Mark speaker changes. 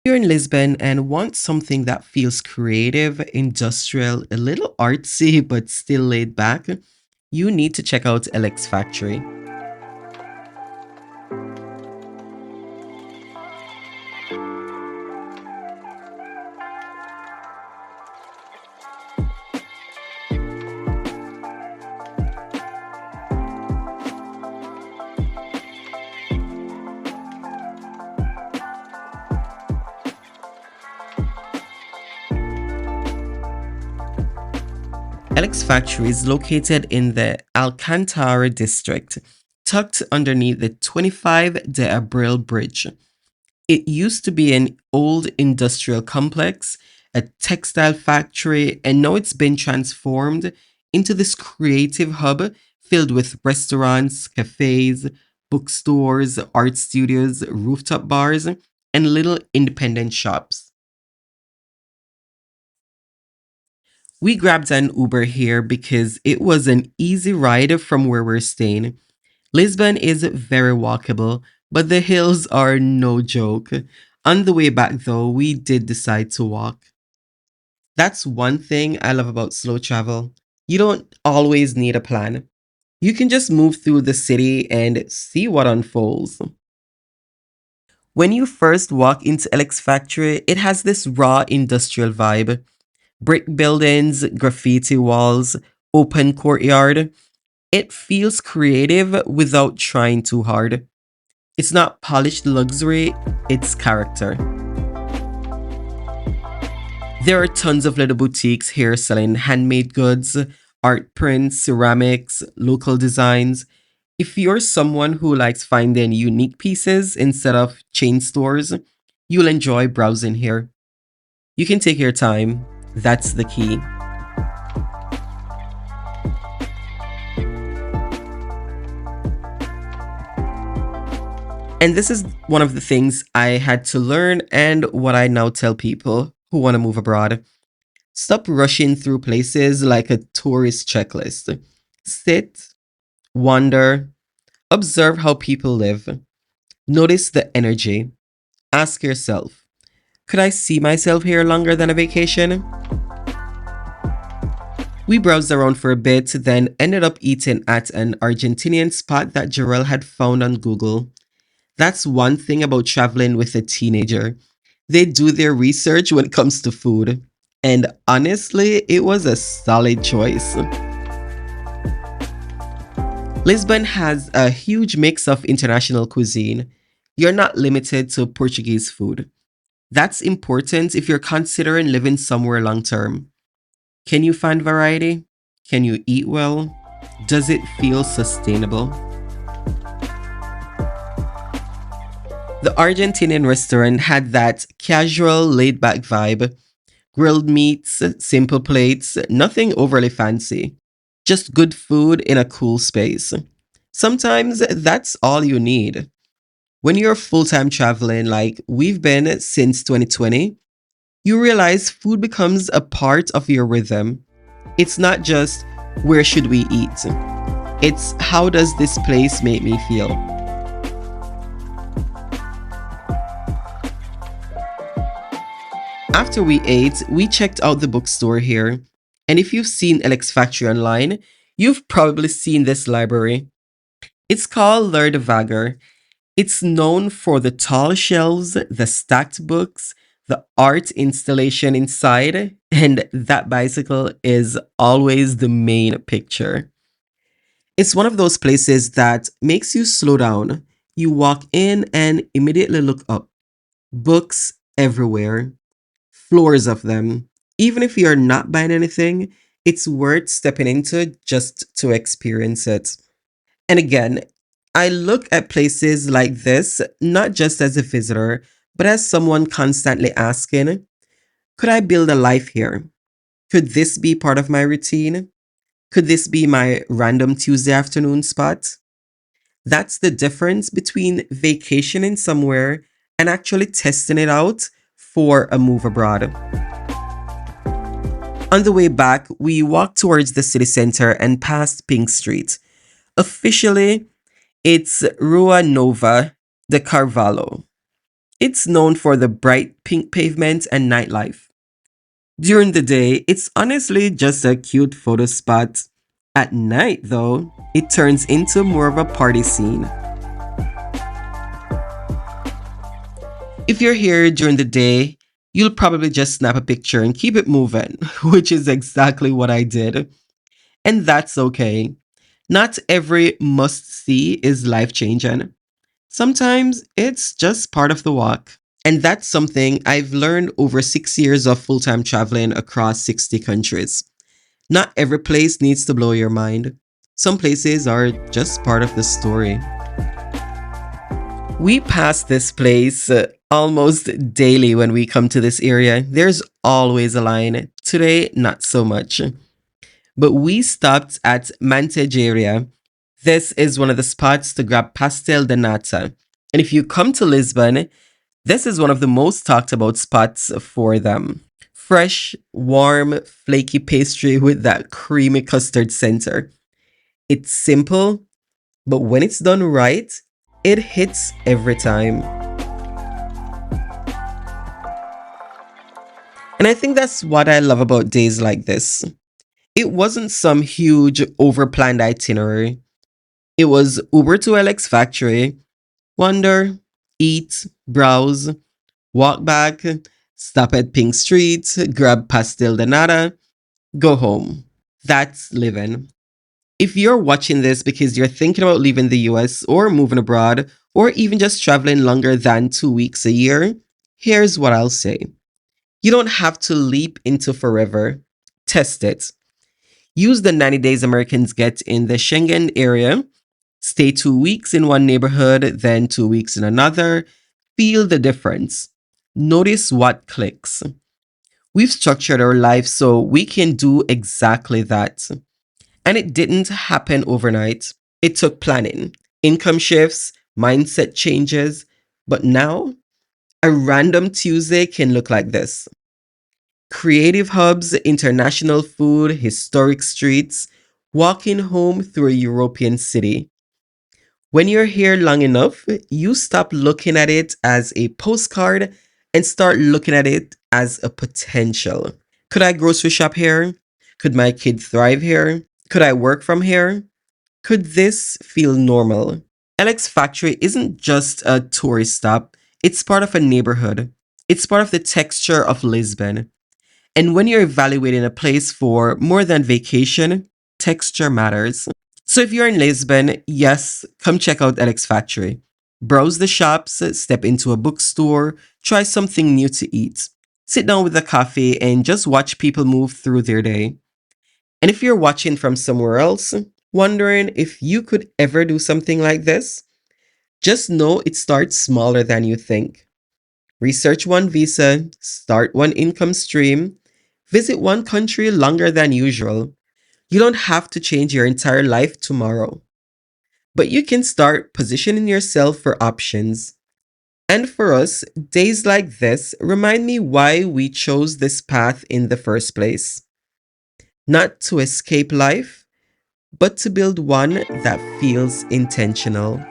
Speaker 1: You're in Lisbon and want something that feels creative, industrial, a little artsy, but still laid back, you need to check out LX Factory. LX Factory is located in the Alcantara district, tucked underneath the 25 de Abril Bridge. It used to be an old industrial complex, a textile factory, and now it's been transformed into this creative hub filled with restaurants, cafes, bookstores, art studios, rooftop bars, and little independent shops. We grabbed an Uber here because it was an easy ride from where we're staying. Lisbon is very walkable, but the hills are no joke. On the way back, though, we did decide to walk. That's one thing I love about slow travel. You don't always need a plan. You can just move through the city and see what unfolds. When you first walk into LX Factory, it has this raw industrial vibe. Brick buildings, graffiti walls, open courtyard. It feels creative without trying too hard. It's not polished luxury, it's character. There are tons of little boutiques here selling handmade goods, art prints, ceramics, local designs. If you're someone who likes finding unique pieces instead of chain stores, you'll enjoy browsing here. You can take your time, that's the key. And this is one of the things I had to learn and what I now tell people who want to move abroad. Stop rushing through places like a tourist checklist. Sit, wander, observe how people live. Notice the energy. Ask yourself, could I see myself here longer than a vacation? We browsed around for a bit, then ended up eating at an Argentinian spot that Jarrell had found on Google. That's one thing about traveling with a teenager. They do their research when it comes to food. And honestly, it was a solid choice. Lisbon has a huge mix of international cuisine. You're not limited to Portuguese food. That's important if you're considering living somewhere long term. Can you find variety? Can you eat well? Does it feel sustainable? The Argentinian restaurant had that casual, laid back vibe. Grilled meats, simple plates, nothing overly fancy. Just good food in a cool space. Sometimes that's all you need. When you're full time traveling, like we've been since 2020, you realize food becomes a part of your rhythm. It's not just where should we eat, it's how does this place make me feel. After we ate, we checked out the bookstore here. And if you've seen LX Factory online, you've probably seen this library. It's called L'Heure de Vagar. It's known for the tall shelves, the stacked books, the art installation inside, and that bicycle is always the main picture. It's one of those places that makes you slow down. You walk in and immediately look up. Books everywhere, floors of them. Even if you're not buying anything, it's worth stepping into just to experience it. And again, I look at places like this not just as a visitor, but as someone constantly asking, could I build a life here? Could this be part of my routine? Could this be my random Tuesday afternoon spot? That's the difference between vacationing somewhere and actually testing it out for a move abroad. On the way back, we walked towards the city center and past Pink Street. Officially, it's Rua Nova de Carvalho. It's known for the bright pink pavement and nightlife. During the day, it's honestly just a cute photo spot. At night, though, it turns into more of a party scene. If you're here during the day, you'll probably just snap a picture and keep it moving, which is exactly what I did. And that's okay. Not every must see is life changing. Sometimes it's just part of the walk. And that's something I've learned over 6 years of full time traveling across 60 countries. Not every place needs to blow your mind. Some places are just part of the story. We pass this place almost daily when we come to this area. There's always a line. Today, not so much. But we stopped at Mantegeria. This is one of the spots to grab Pastel de Nata. And if you come to Lisbon, this is one of the most talked about spots for them. Fresh, warm, flaky pastry with that creamy custard center. It's simple, but when it's done right, it hits every time. And I think that's what I love about days like this. It wasn't some huge, overplanned itinerary. It was Uber to LX Factory, wander, eat, browse, walk back, stop at Pink Street, grab Pastel de Nata, go home. That's living. If you're watching this because you're thinking about leaving the US or moving abroad, or even just traveling longer than 2 weeks a year, here's what I'll say. You don't have to leap into forever. Test it. Use the 90 days Americans get in the Schengen area. Stay 2 weeks in one neighborhood, then 2 weeks in another. Feel the difference. Notice what clicks. We've structured our lives so we can do exactly that. And it didn't happen overnight. It took planning, income shifts, mindset changes. But now, a random Tuesday can look like this: creative hubs, international food, historic streets, walking home through a European city. When you're here long enough, you stop looking at it as a postcard and start looking at it as a potential. Could I grocery shop here? Could my kid thrive here? Could I work from here? Could this feel normal? LX Factory isn't just a tourist stop, it's part of a neighborhood. It's part of the texture of Lisbon. And when you're evaluating a place for more than vacation, texture matters. So if you're in Lisbon, yes, come check out LX Factory. Browse the shops, step into a bookstore, try something new to eat. Sit down with a coffee and just watch people move through their day. And if you're watching from somewhere else, wondering if you could ever do something like this, just know it starts smaller than you think. Research one visa, start one income stream, visit one country longer than usual. You don't have to change your entire life tomorrow, but you can start positioning yourself for options. And for us, days like this remind me why we chose this path in the first place. Not to escape life, but to build one that feels intentional.